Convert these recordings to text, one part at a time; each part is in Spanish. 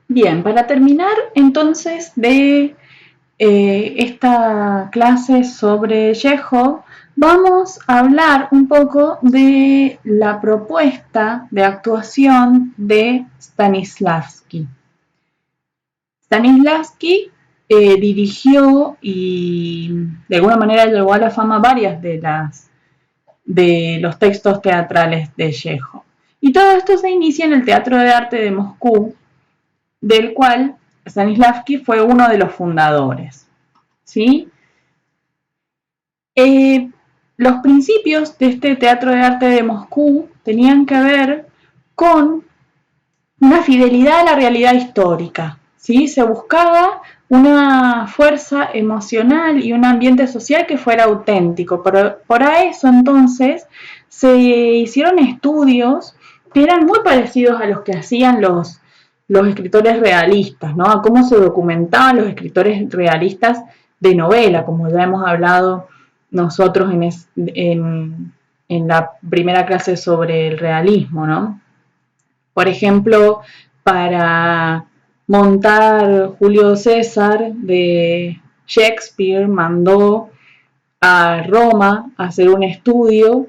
Bien, para terminar entonces de esta clase sobre Chekhov, vamos a hablar un poco de la propuesta de actuación de Stanislavski. Stanislavski dirigió y de alguna manera llevó a la fama varias de los textos teatrales de Chekhov. Y todo esto se inicia en el Teatro de Arte de Moscú, del cual Stanislavski fue uno de los fundadores. ¿Sí? Los principios de este Teatro de Arte de Moscú tenían que ver con una fidelidad a la realidad histórica. ¿Sí? Se buscaba una fuerza emocional y un ambiente social que fuera auténtico. Por eso entonces se hicieron estudios que eran muy parecidos a los que hacían los escritores realistas, ¿no? A cómo se documentaban los escritores realistas de novela, como ya hemos hablado nosotros en la primera clase sobre el realismo, ¿no? Por ejemplo, para montar Julio César de Shakespeare, mandó a Roma a hacer un estudio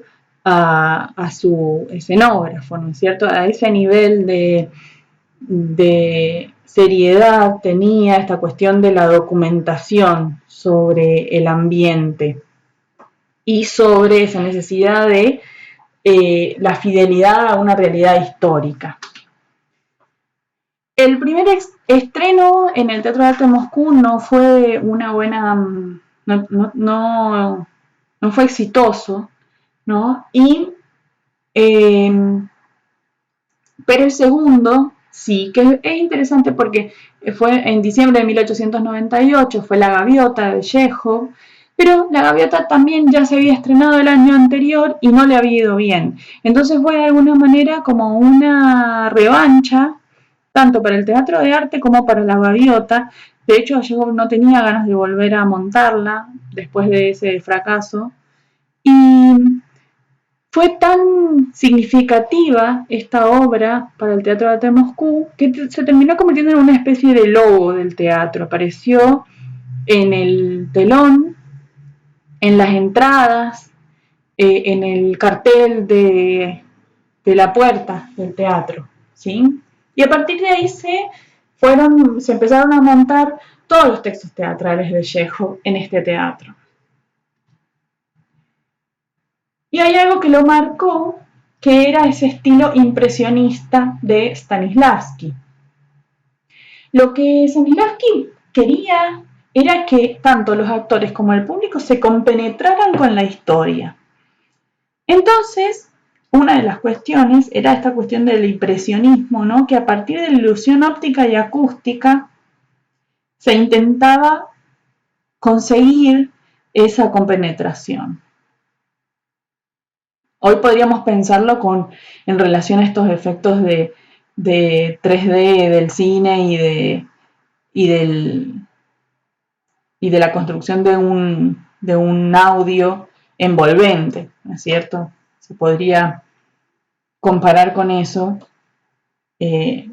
a su escenógrafo, ¿no es cierto? A ese nivel de seriedad tenía esta cuestión de la documentación sobre el ambiente y sobre esa necesidad de la fidelidad a una realidad histórica. El primer estreno en el Teatro de Arte de Moscú no fue una buena, no fue exitoso, ¿no? Eh, pero el segundo sí, que es interesante porque fue en diciembre de 1898, fue La Gaviota de Chekhov, pero La Gaviota también ya se había estrenado el año anterior y no le había ido bien. Entonces fue de alguna manera como una revancha, tanto para el teatro de arte como para La Gaviota. De hecho, Chekhov no tenía ganas de volver a montarla después de ese fracaso. Y fue tan significativa esta obra para el Teatro de Arte de Moscú que se terminó convirtiendo en una especie de logo del teatro. Apareció en el telón, en las entradas, en el cartel de la puerta del teatro, ¿sí? Y a partir de ahí se empezaron a montar todos los textos teatrales de Chekhov en este teatro. Y hay algo que lo marcó, que era ese estilo impresionista de Stanislavski. Lo que Stanislavski quería era que tanto los actores como el público se compenetraran con la historia. Entonces, una de las cuestiones era esta cuestión del impresionismo, ¿no? Que a partir de la ilusión óptica y acústica se intentaba conseguir esa compenetración. Hoy podríamos pensarlo en relación a estos efectos de 3D del cine y de la construcción de un audio envolvente, ¿no es cierto? Se podría comparar con eso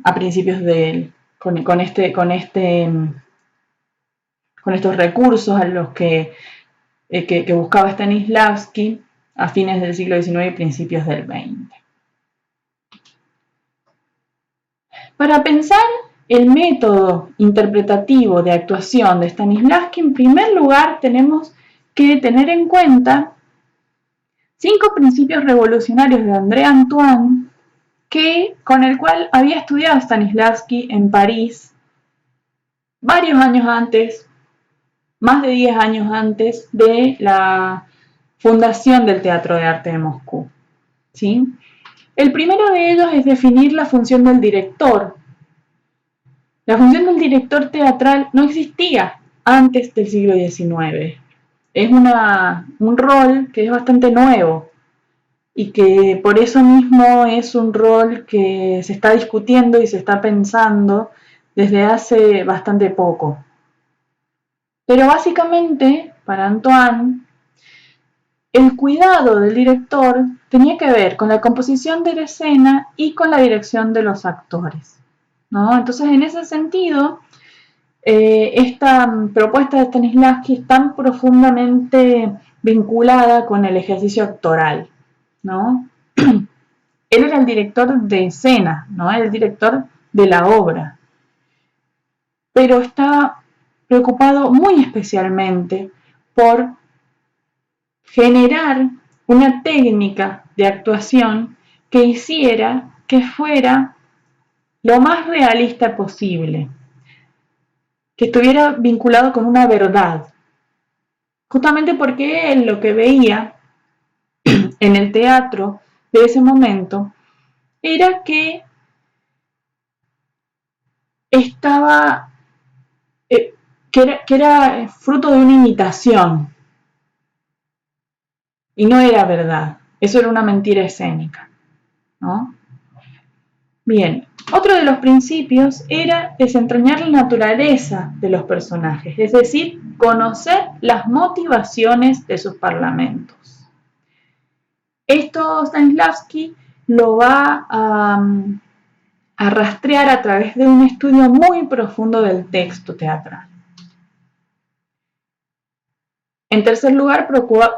a principios con estos recursos a los que buscaba Stanislavski a fines del siglo XIX y principios del XX. Para pensar el método interpretativo de actuación de Stanislavski, en primer lugar tenemos que tener en cuenta 5 principios revolucionarios de André Antoine, con el cual había estudiado Stanislavski en París varios años antes, más de 10 años antes de la fundación del Teatro de Arte de Moscú. ¿Sí? El primero de ellos es definir la función del director. La función del director teatral no existía antes del siglo XIX. Es un rol que es bastante nuevo y que por eso mismo es un rol que se está discutiendo y se está pensando desde hace bastante poco. Pero básicamente, para Antoine, el cuidado del director tenía que ver con la composición de la escena y con la dirección de los actores. ¿no? Entonces, en ese sentido, esta propuesta de Stanislavski es tan profundamente vinculada con el ejercicio actoral, ¿no? Él era el director de escena, ¿no? Era el director de la obra, pero está preocupado muy especialmente por generar una técnica de actuación que hiciera que fuera lo más realista posible, que estuviera vinculado con una verdad, justamente porque él lo que veía en el teatro de ese momento era que estaba, que era fruto de una imitación y no era verdad, eso era una mentira escénica, ¿no? Bien, otro de los principios era desentrañar la naturaleza de los personajes, es decir, conocer las motivaciones de sus parlamentos. Esto Stanislavski lo va a rastrear a través de un estudio muy profundo del texto teatral. En tercer lugar,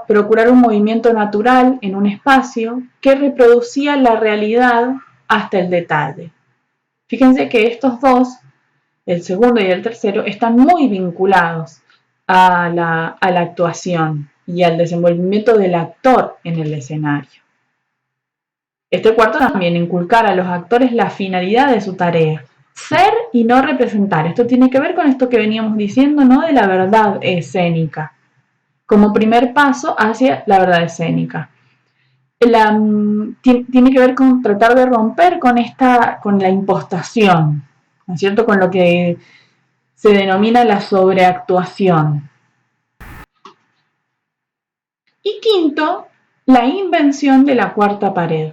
procurar un movimiento natural en un espacio que reproducía la realidad hasta el detalle. Fíjense que estos dos, el segundo y el tercero, están muy vinculados a la actuación y al desenvolvimiento del actor en el escenario. Este cuarto también inculcar a los actores la finalidad de su tarea, ser y no representar. Esto tiene que ver con esto que veníamos diciendo, ¿no? De la verdad escénica, como primer paso hacia la verdad escénica. Tiene que ver con tratar de romper con la impostación, ¿no es cierto? Con lo que se denomina la sobreactuación. Y quinto, la invención de la cuarta pared,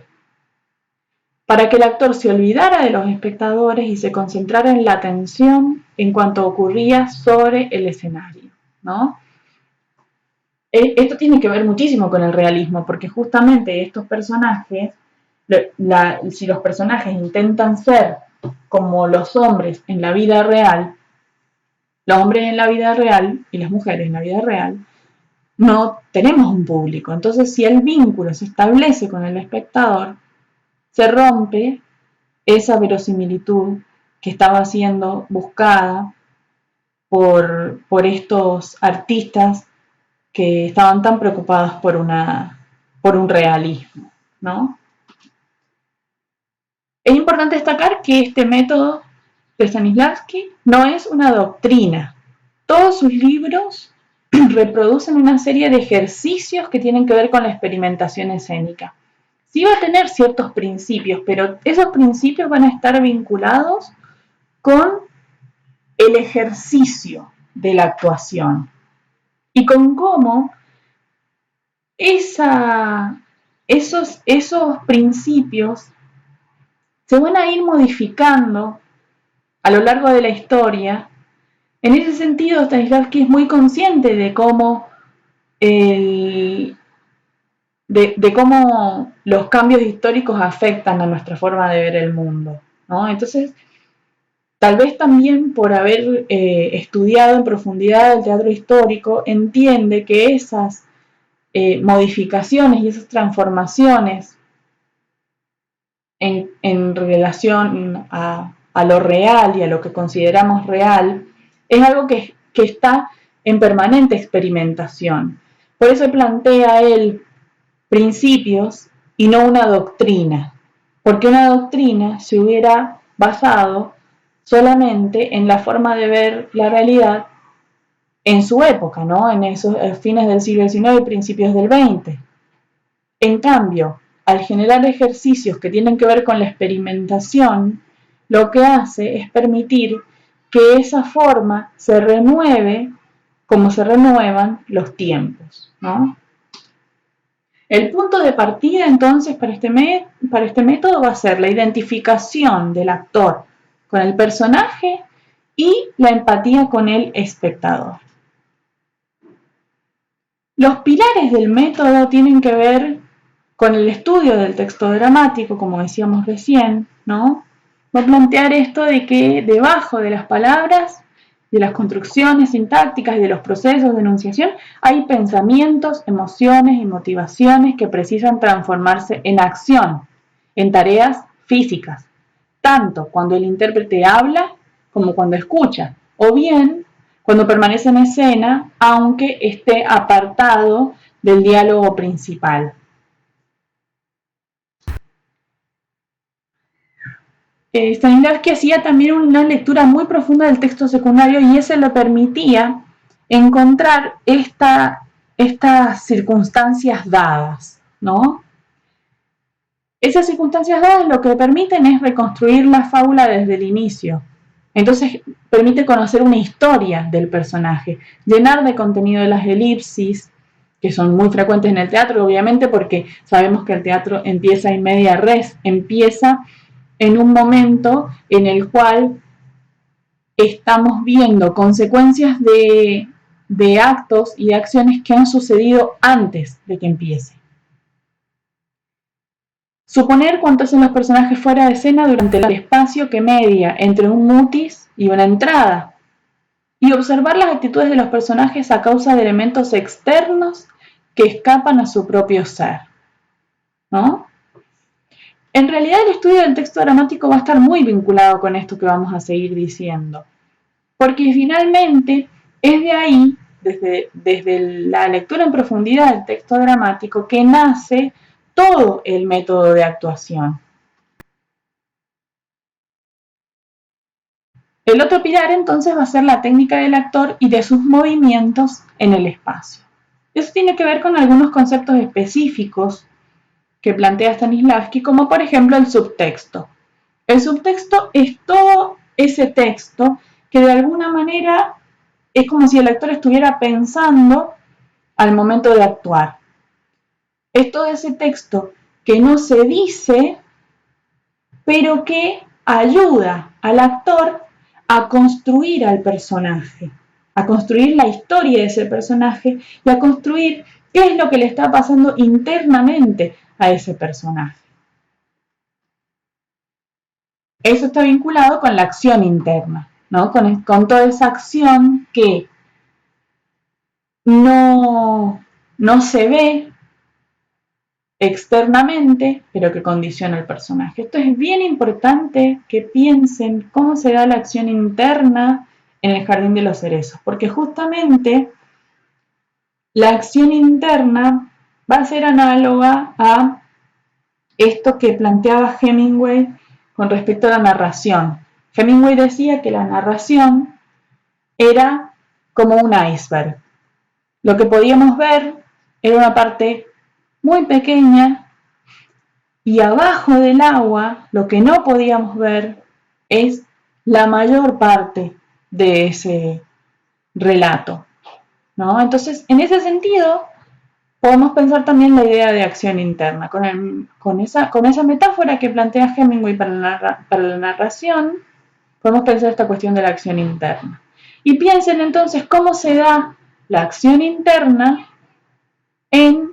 para que el actor se olvidara de los espectadores y se concentrara en la atención en cuanto ocurría sobre el escenario, ¿no? Esto tiene que ver muchísimo con el realismo, porque justamente estos personajes, si los personajes intentan ser como los hombres en la vida real, los hombres en la vida real y las mujeres en la vida real, no tenemos un público. Entonces, si el vínculo se establece con el espectador, se rompe esa verosimilitud que estaba siendo buscada por estos artistas que estaban tan preocupados por un realismo, ¿no? Es importante destacar que este método de Stanislavski no es una doctrina. Todos sus libros reproducen una serie de ejercicios que tienen que ver con la experimentación escénica. Sí va a tener ciertos principios, pero esos principios van a estar vinculados con el ejercicio de la actuación y con cómo esos principios se van a ir modificando a lo largo de la historia. En ese sentido, Stanislavski es muy consciente de cómo los cambios históricos afectan a nuestra forma de ver el mundo, ¿no? Entonces, tal vez también por haber estudiado en profundidad el teatro histórico, entiende que esas modificaciones y esas transformaciones en relación a lo real y a lo que consideramos real, es algo que está en permanente experimentación. Por eso plantea él principios y no una doctrina, porque una doctrina se hubiera basado solamente en la forma de ver la realidad en su época, ¿no? En esos fines del siglo XIX y principios del XX. En cambio, al generar ejercicios que tienen que ver con la experimentación, lo que hace es permitir que esa forma se renueve como se renuevan los tiempos, ¿no? El punto de partida entonces para este método va a ser la identificación del actor con el personaje y la empatía con el espectador. Los pilares del método tienen que ver con el estudio del texto dramático, como decíamos recién, ¿no? va a plantear esto de que debajo de las palabras, de las construcciones sintácticas y de los procesos de enunciación, hay pensamientos, emociones y motivaciones que precisan transformarse en acción, en tareas físicas, tanto cuando el intérprete habla como cuando escucha, o bien cuando permanece en escena, aunque esté apartado del diálogo principal. Stanislavski hacía también una lectura muy profunda del texto secundario y eso le permitía encontrar estas circunstancias dadas, ¿no? Esas circunstancias dadas lo que permiten es reconstruir la fábula desde el inicio. Entonces permite conocer una historia del personaje, llenar de contenido las elipsis, que son muy frecuentes en el teatro, obviamente, porque sabemos que el teatro empieza in media res, empieza en un momento en el cual estamos viendo consecuencias de actos y de acciones que han sucedido antes de que empiece. Suponer cuánto hacen los personajes fuera de escena durante el espacio que media entre un mutis y una entrada. Y observar las actitudes de los personajes a causa de elementos externos que escapan a su propio ser, ¿no? En realidad el estudio del texto dramático va a estar muy vinculado con esto que vamos a seguir diciendo, porque finalmente es de ahí, desde la lectura en profundidad del texto dramático, que nace todo el método de actuación. El otro pilar entonces va a ser la técnica del actor y de sus movimientos en el espacio. Eso tiene que ver con algunos conceptos específicos que plantea Stanislavski, como por ejemplo el subtexto. El subtexto es todo ese texto que de alguna manera es como si el actor estuviera pensando al momento de actuar. Es todo ese texto que no se dice, pero que ayuda al actor a construir al personaje, a construir la historia de ese personaje y a construir qué es lo que le está pasando internamente a ese personaje. Eso está vinculado con la acción interna, ¿no? Con toda esa acción que no se ve externamente, pero que condiciona al personaje. Esto es bien importante que piensen cómo se da la acción interna en el Jardín de los Cerezos, porque justamente la acción interna va a ser análoga a esto que planteaba Hemingway con respecto a la narración. Hemingway decía que la narración era como un iceberg. Lo que podíamos ver era una parte muy pequeña y abajo del agua lo que no podíamos ver es la mayor parte de ese relato, ¿no? Entonces, en ese sentido, podemos pensar también la idea de acción interna. Con esa metáfora que plantea Hemingway para la narración, podemos pensar esta cuestión de la acción interna. Y piensen entonces cómo se da la acción interna en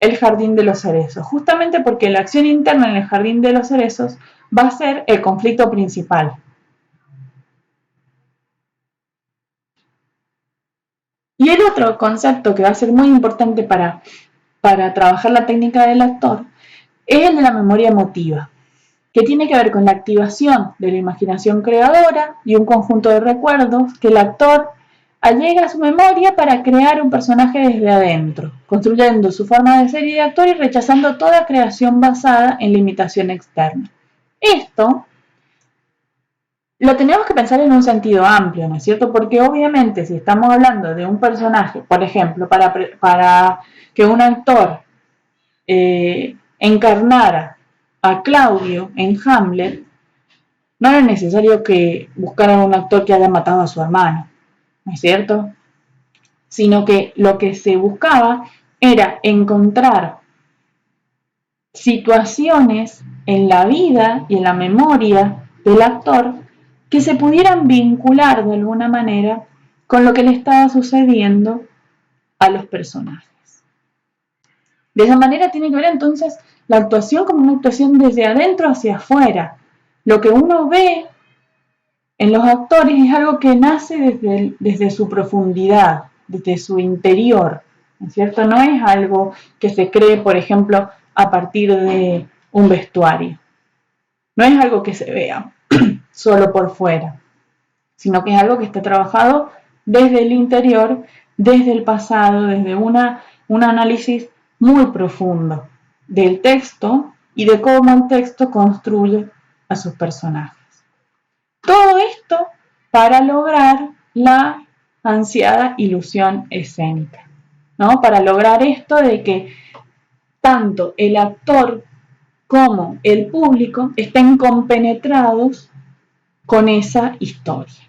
el Jardín de los Cerezos, justamente porque la acción interna en el Jardín de los Cerezos va a ser el conflicto principal. Y el otro concepto que va a ser muy importante para trabajar la técnica del actor es el de la memoria emotiva, que tiene que ver con la activación de la imaginación creadora y un conjunto de recuerdos que el actor allega a su memoria para crear un personaje desde adentro, construyendo su forma de ser y de actuar y rechazando toda creación basada en la imitación externa. Esto lo tenemos que pensar en un sentido amplio, ¿no es cierto? Porque obviamente si estamos hablando de un personaje, por ejemplo, para que un actor encarnara a Claudio en Hamlet, no era necesario que buscaran un actor que haya matado a su hermano, ¿no es cierto? Sino que lo que se buscaba era encontrar situaciones en la vida y en la memoria del actor que se pudieran vincular de alguna manera con lo que le estaba sucediendo a los personajes. De esa manera tiene que ver entonces la actuación como una actuación desde adentro hacia afuera, Lo que uno ve en los actores es algo que nace desde su profundidad, desde su interior, ¿no es cierto? No es algo que se cree, por ejemplo, a partir de un vestuario. No es algo que se vea solo por fuera, sino que es algo que está trabajado desde el interior, desde el pasado, desde un análisis muy profundo del texto y de cómo el texto construye a sus personajes. Todo esto para lograr la ansiada ilusión escénica, ¿no? Para lograr esto de que tanto el actor como el público estén compenetrados con esa historia.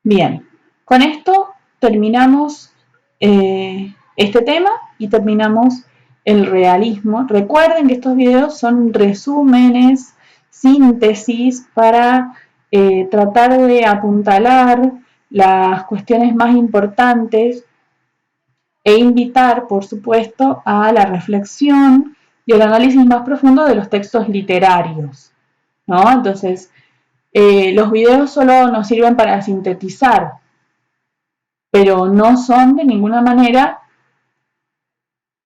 Bien, con esto terminamos este tema y terminamos el realismo. Recuerden que estos videos son resúmenes, síntesis para tratar de apuntalar las cuestiones más importantes e invitar, por supuesto, a la reflexión y el análisis más profundo de los textos literarios, ¿no? Entonces, los videos solo nos sirven para sintetizar, pero no son de ninguna manera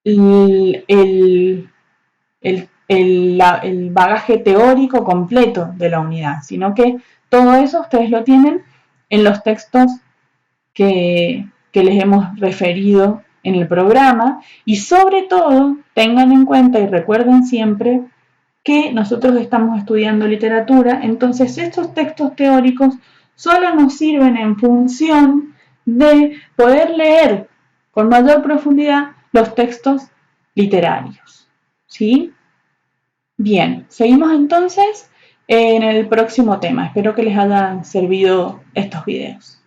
el bagaje teórico completo de la unidad, sino que todo eso ustedes lo tienen en los textos que les hemos referido en el programa y sobre todo tengan en cuenta y recuerden siempre que nosotros estamos estudiando literatura, entonces estos textos teóricos solo nos sirven en función de poder leer con mayor profundidad los textos literarios. ¿Sí? Bien, seguimos entonces en el próximo tema. Espero que les hayan servido estos videos.